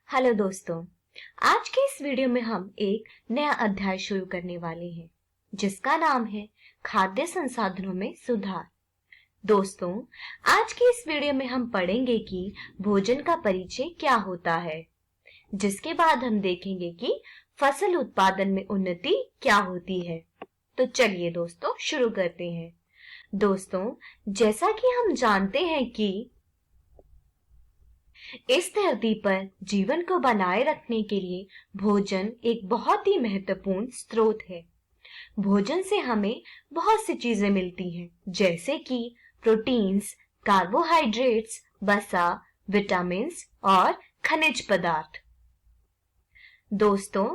Hello दोस्तों। आज के इस वीडियो में हम एक नया अध्याय शुरू करने वाले हैं जिसका नाम है खाद्य संसाधनों में सुधार। दोस्तों, आज की इस वीडियो में हम पढ़ेंगे कि भोजन का परिचय क्या होता है, जिसके बाद हम देखेंगे कि फसल उत्पादन में उन्नति क्या होती है। तो चलिए दोस्तों शुरू करते हैं। दोस्तों, जैसा कि हम जानते हैं कि इस धरती पर जीवन को बनाए रखने के लिए भोजन एक बहुत ही महत्वपूर्ण स्रोत है। भोजन से हमें बहुत सी चीजें मिलती हैं, जैसे कि प्रोटीन्स, कार्बोहाइड्रेट्स, वसा, विटामिन्स और खनिज पदार्थ। दोस्तों,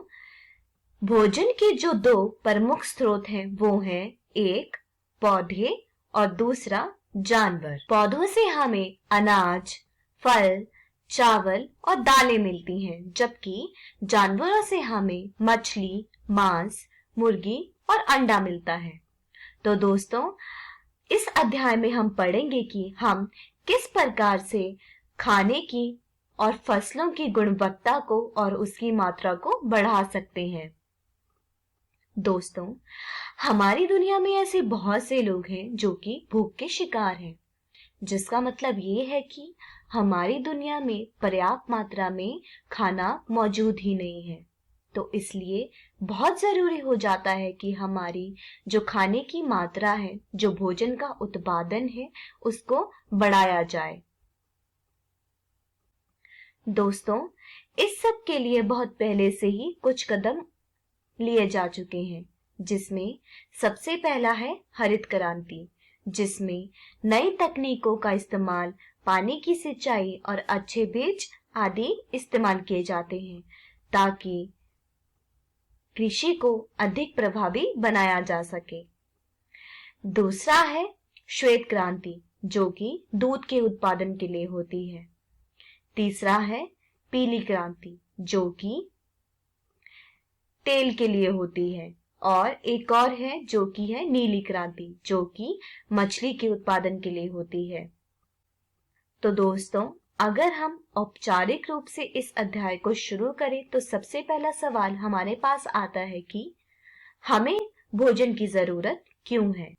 भोजन के जो दो प्रमुख स्रोत हैं वो हैं एक पौधे और दूसरा जानवर। पौधों से हमें अनाज, फल, चावल और दालें मिलती हैं, जबकि जानवरों से हमें मछली, मांस, मुर्गी और अंडा मिलता है। तो दोस्तों, इस अध्याय में हम पढ़ेंगे कि हम किस प्रकार से खाने की और फसलों की गुणवत्ता को और उसकी मात्रा को बढ़ा सकते हैं। दोस्तों, हमारी दुनिया में ऐसे बहुत से लोग हैं जो कि भूख के शिकार हैं, जिसका मतलब ये है कि हमारी दुनिया में पर्याप्त मात्रा में खाना मौजूद ही नहीं है। तो इसलिए बहुत जरूरी हो जाता है कि हमारी जो खाने की मात्रा है, जो भोजन का उत्पादन है, उसको बढ़ाया जाए। दोस्तों, इस सब के लिए बहुत पहले से ही कुछ कदम लिए जा चुके हैं, जिसमें सबसे पहला है हरित क्रांति, जिसमें नई तकनीकों का इस्तेमाल, पानी की सिंचाई और अच्छे बीज आदि इस्तेमाल किए जाते हैं ताकि कृषि को अधिक प्रभावी बनाया जा सके। दूसरा है श्वेत क्रांति, जो कि दूध के उत्पादन के लिए होती है। तीसरा है पीली क्रांति, जो कि तेल के लिए होती है। और एक और है जो कि है नीली क्रांति, जो कि मछली के उत्पादन के लिए होती है। तो दोस्तों, अगर हम औपचारिक रूप से इस अध्याय को शुरू करें तो सबसे पहला सवाल हमारे पास आता है कि हमें भोजन की जरूरत क्यों है।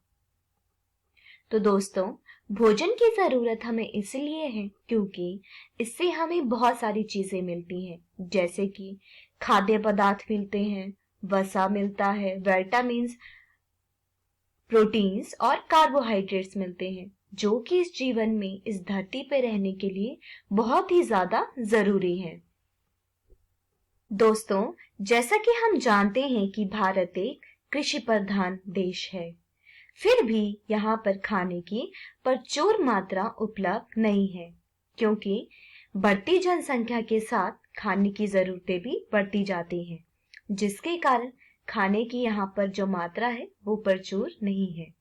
तो दोस्तों, भोजन की जरूरत हमें इसलिए है क्योंकि इससे हमें बहुत सारी चीजें मिलती हैं, जैसे कि खाद्य पदार्थ मिलते हैं, वसा मिलता है, विटामिन्स, प्रोटीन्स और कार्बोहाइड्रेट्स मिलते हैं, जो कि इस जीवन में, इस धरती पर रहने के लिए बहुत ही ज्यादा जरूरी है। दोस्तों, जैसा कि हम जानते हैं कि भारत एक कृषि प्रधान देश है, फिर भी यहाँ पर खाने की प्रचुर मात्रा उपलब्ध नहीं है, क्योंकि बढ़ती जनसंख्या के साथ खाने की जरूरतें भी बढ़ती जाती हैं, जिसके कारण खाने की यहाँ पर जो मात्रा है वो प्रचुर नहीं है।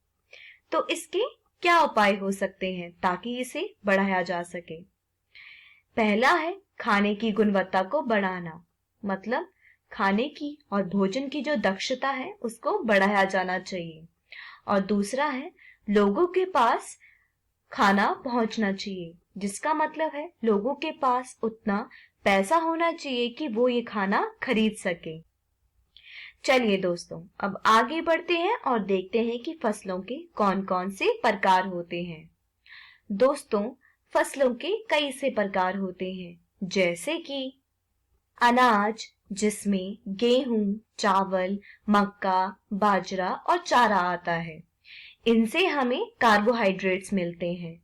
तो इसके क्या उपाय हो सकते हैं ताकि इसे बढ़ाया जा सके। पहला है खाने की गुणवत्ता को बढ़ाना, मतलब खाने की और भोजन की जो दक्षता है उसको बढ़ाया जाना चाहिए। और दूसरा है लोगों के पास खाना पहुंचना चाहिए, जिसका मतलब है लोगों के पास उतना पैसा होना चाहिए कि वो ये खाना खरीद सके। चलिए दोस्तों, अब आगे बढ़ते हैं और देखते हैं कि फसलों के कौन कौन से प्रकार होते हैं। दोस्तों, फसलों के कई से प्रकार होते हैं, जैसे कि अनाज, जिसमें गेहूं, चावल, मक्का, बाजरा और चारा आता है। इनसे हमें कार्बोहाइड्रेट्स मिलते हैं।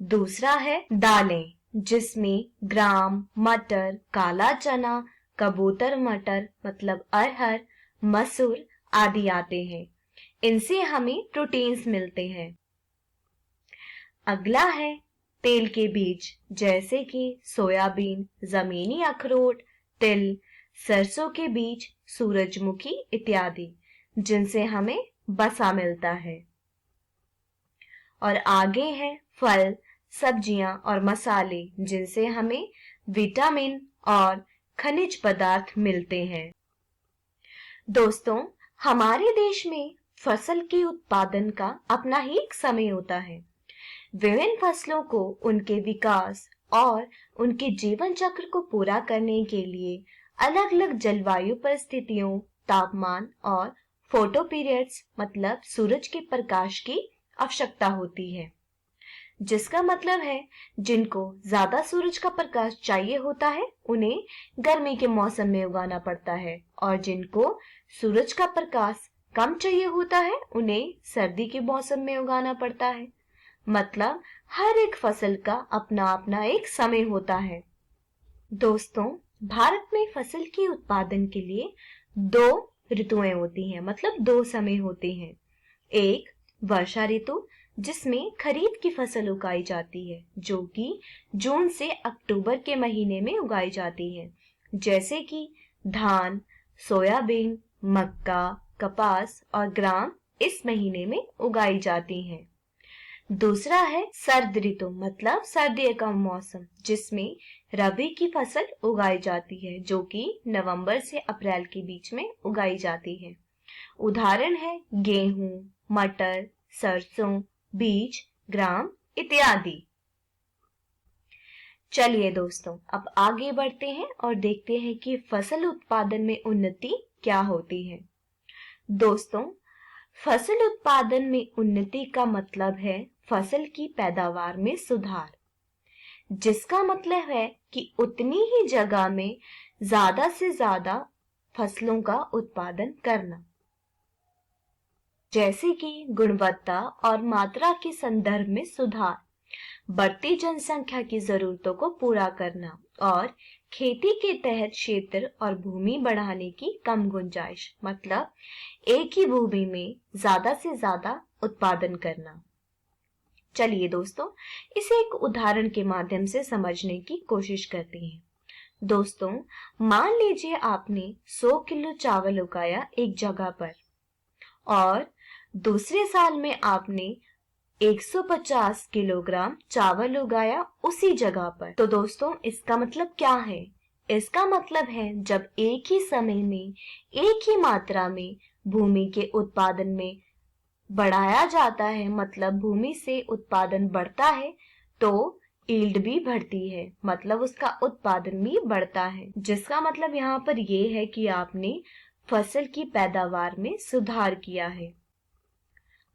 दूसरा है दालें, जिसमें ग्राम, मटर, काला चना, कबूतर मटर मतलब अरहर, मसूर आदि आते हैं। इनसे हमें प्रोटीन्स मिलते हैं। अगला है तेल के बीज, जैसे कि सोयाबीन, जमीनी अखरोट, तिल, सरसों के बीज, सूरजमुखी इत्यादि, जिनसे हमें वसा मिलता है। और आगे है फल, सब्जियां और मसाले, जिनसे हमें विटामिन और खनिज पदार्थ मिलते हैं। दोस्तों, हमारे देश में फसल के उत्पादन का अपना ही एक समय होता है। विभिन्न फसलों को उनके विकास और उनके जीवन चक्र को पूरा करने के लिए अलग अलग जलवायु परिस्थितियों, तापमान और फोटो पीरियड्स मतलब सूरज के प्रकाश की आवश्यकता होती है। जिसका मतलब है जिनको ज्यादा सूरज का प्रकाश चाहिए होता है उन्हें गर्मी के मौसम में उगाना पड़ता है, और जिनको सूरज का प्रकाश कम चाहिए होता है उन्हें सर्दी के मौसम में उगाना पड़ता है। मतलब हर एक फसल का अपना अपना एक समय होता है। दोस्तों, भारत में फसल के उत्पादन के लिए दो ऋतुएं होती हैं, मतलब दो समय होते हैं। एक वर्षा ऋतु जिसमें खरीफ की फसल उगाई जाती है, जो कि जून से अक्टूबर के महीने में उगाई जाती है, जैसे कि धान, सोयाबीन, मक्का, कपास और ग्राम इस महीने में उगाई जाती हैं। दूसरा है सर्द ऋतु मतलब सर्दियों का मौसम, जिसमें रबी की फसल उगाई जाती है, जो कि नवंबर से अप्रैल के बीच में उगाई जाती है। उदाहरण है गेहूं, मटर, सरसों, बीज, ग्राम इत्यादि। चलिए दोस्तों, अब आगे बढ़ते हैं और देखते हैं कि फसल उत्पादन में उन्नति क्या होती है। दोस्तों, फसल उत्पादन में उन्नति का मतलब है फसल की पैदावार में सुधार, जिसका मतलब है कि उतनी ही जगह में ज्यादा से ज्यादा फसलों का उत्पादन करना, जैसे कि गुणवत्ता और मात्रा के संदर्भ में सुधार, बढ़ती जनसंख्या की जरूरतों को पूरा करना और खेती के तहत क्षेत्र और भूमि बढ़ाने की कम गुंजाइश, मतलब एक ही भूमि में ज्यादा से ज्यादा उत्पादन करना। चलिए दोस्तों, इसे एक उदाहरण के माध्यम से समझने की कोशिश करते हैं। दोस्तों, मान लीजिए आपने 100 किलो चावल उगाया एक जगह पर, और दूसरे साल में आपने 150 किलोग्राम चावल उगाया उसी जगह पर। तो दोस्तों, इसका मतलब क्या है? इसका मतलब है जब एक ही समय में एक ही मात्रा में भूमि के उत्पादन में बढ़ाया जाता है, मतलब भूमि से उत्पादन बढ़ता है, तो ईल्ड भी बढ़ती है, मतलब उसका उत्पादन भी बढ़ता है। जिसका मतलब यहाँ पर ये है कि आपने फसल की पैदावार में सुधार किया है,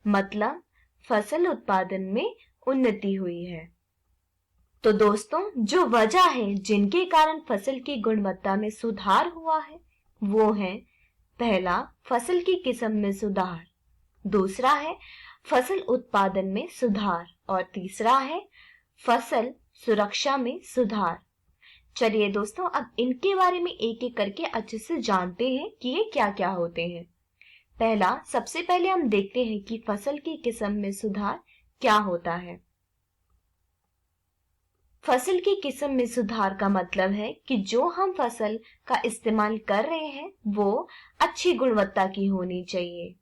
मतलब फसल उत्पादन में उन्नति हुई है। तो दोस्तों, जो वजह है जिनके कारण फसल की गुणवत्ता में सुधार हुआ है वो है, पहला फसल की किस्म में सुधार, दूसरा है फसल उत्पादन में सुधार, और तीसरा है फसल सुरक्षा में सुधार। चलिए दोस्तों, अब इनके बारे में एक एक करके अच्छे से जानते हैं कि ये क्या क्या होते हैं। सबसे पहले हम देखते हैं कि फसल की किस्म में सुधार क्या होता है। फसल की किस्म में सुधार का मतलब है कि जो हम फसल का इस्तेमाल कर रहे हैं वो अच्छी गुणवत्ता की होनी चाहिए।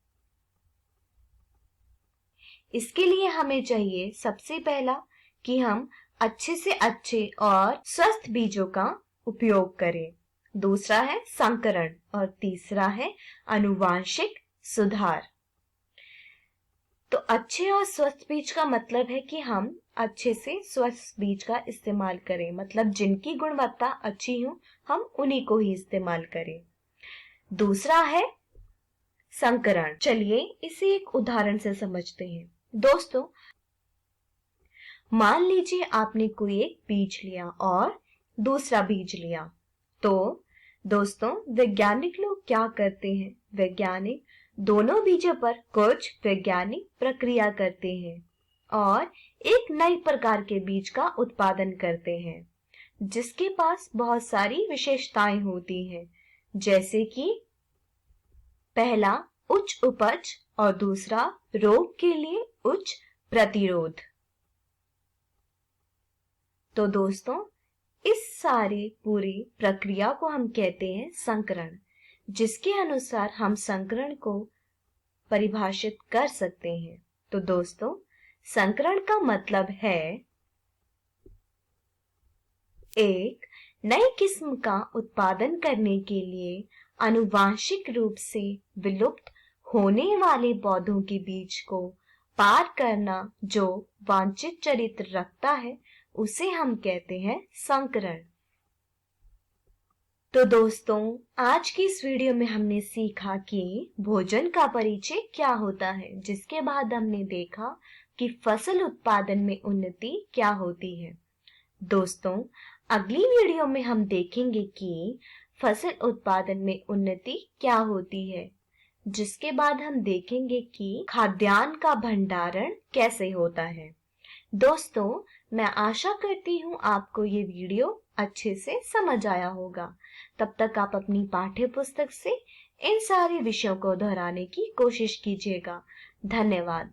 इसके लिए हमें चाहिए सबसे पहला कि हम अच्छे से अच्छे और स्वस्थ बीजों का उपयोग करें, दूसरा है संकरण, और तीसरा है आनुवांशिक सुधार। तो अच्छे और स्वस्थ बीज का मतलब है कि हम अच्छे से स्वस्थ बीज का इस्तेमाल करें, मतलब जिनकी गुणवत्ता अच्छी हो हम उन्हीं को ही इस्तेमाल करें। दूसरा है संकरण। चलिए इसे एक उदाहरण से समझते हैं। दोस्तों, मान लीजिए आपने कोई एक बीज लिया और दूसरा बीज लिया, तो दोस्तों वैज्ञानिक लोग क्या करते हैं? वैज्ञानिक दोनों बीजों पर कुछ वैज्ञानिक प्रक्रिया करते हैं और एक नए प्रकार के बीज का उत्पादन करते हैं, जिसके पास बहुत सारी विशेषताएं होती हैं, जैसे कि पहला उच्च उपज और दूसरा रोग के लिए उच्च प्रतिरोध। तो दोस्तों, इस सारी पूरी प्रक्रिया को हम कहते हैं संकरण, जिसके अनुसार हम संकरण को परिभाषित कर सकते हैं। तो दोस्तों, संकरण का मतलब है एक नई किस्म का उत्पादन करने के लिए आनुवांशिक रूप से विलुप्त होने वाले पौधों के बीज को पार करना जो वांछित चरित्र रखता है उसे हम कहते हैं संकरण। तो दोस्तों, आज की इस वीडियो में हमने सीखा कि भोजन का परिचय क्या होता है, जिसके बाद हमने देखा कि फसल उत्पादन में उन्नति क्या होती है। दोस्तों, अगली वीडियो में हम देखेंगे कि फसल उत्पादन में उन्नति क्या होती है, जिसके बाद हम देखेंगे कि खाद्यान्न का भंडारण कैसे होता है। दोस्तों, मैं आशा करती हूँ आपको ये वीडियो अच्छे से समझ आया होगा। तब तक आप अपनी पाठ्य पुस्तक से इन सारे विषयों को दोहराने की कोशिश कीजिएगा। धन्यवाद।